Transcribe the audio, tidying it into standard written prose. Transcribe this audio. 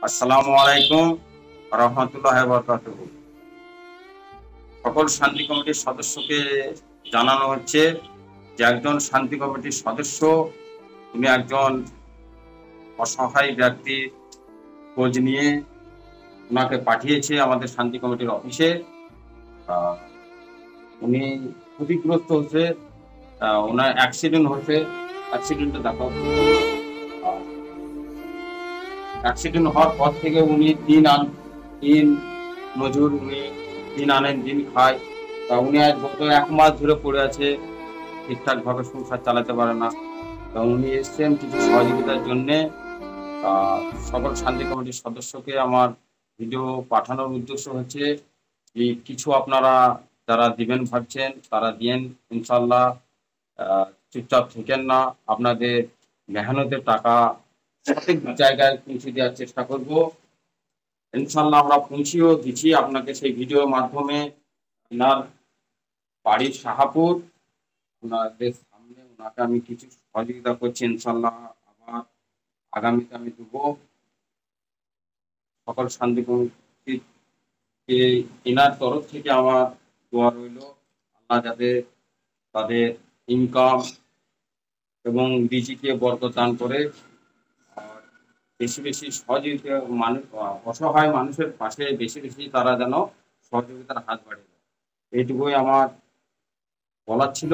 আসসালামু আলাইকুম রহমতুল্লাহ বরকাতুহু। সকল শান্তি কমিটির সদস্যকে জানানো হচ্ছে যে একজন শান্তি কমিটির সদস্য উনি একজন অসহায় ব্যক্তি খোঁজ নিয়ে ওনাকে পাঠিয়েছে আমাদের শান্তি কমিটির অফিসে। উনি ক্ষতিগ্রস্ত হচ্ছে, ওনার অ্যাক্সিডেন্ট হচ্ছে। অ্যাক্সিডেন্টে দেখাও। অ্যাক্সিডেন্ট হওয়ার পর থেকে উনি দিন মজুর, উনি দিন আনেন দিন খায়। তা উনি আজ গত 1 মাস ধরে পড়ে আছে, ঠিকঠাক ভাবে সংসার চালাতে পারে না। তা উনি এসছেন কিছু সহযোগিতার জন্যে। সকল শান্তি কমিটির সদস্যকে আমার ভিডিও পাঠানোর উদ্দেশ্য হচ্ছে যে কিছু আপনারা যারা দিবেন ভাবছেন তারা দিয়েন ইনশাল্লাহ। চুপচাপ থেকেন না, আপনাদের মেহনতের টাকা সঠিক জায়গায় পৌঁছে দেওয়ার চেষ্টা করব। ইনশাল্লাহ আমরা পৌঁছেও দিচ্ছি আপনাকে সেই ভিডিওর মাধ্যমে। ওনার বাড়ির শাহাপুর, ওনাদের সামনে ওনাকে আমি কিছু সহযোগিতা করছি ইনশাল্লাহ। আবার আগামীতে আমি দেবো। সকল শান্তি কমিটিকে এনার তরফ থেকে আমার দোয়া রইল, আল্লাহ যাতে তাদের ইনকাম এবং রিজিকে বরকত দান করে। আর বেশি বেশি সহযোগিতা মানুষ, অসহায় মানুষের পাশে বেশি বেশি তারা যেন সহযোগিতার হাত বাড়িয়ে দেয়। এইটুকুই আমার বলার ছিল।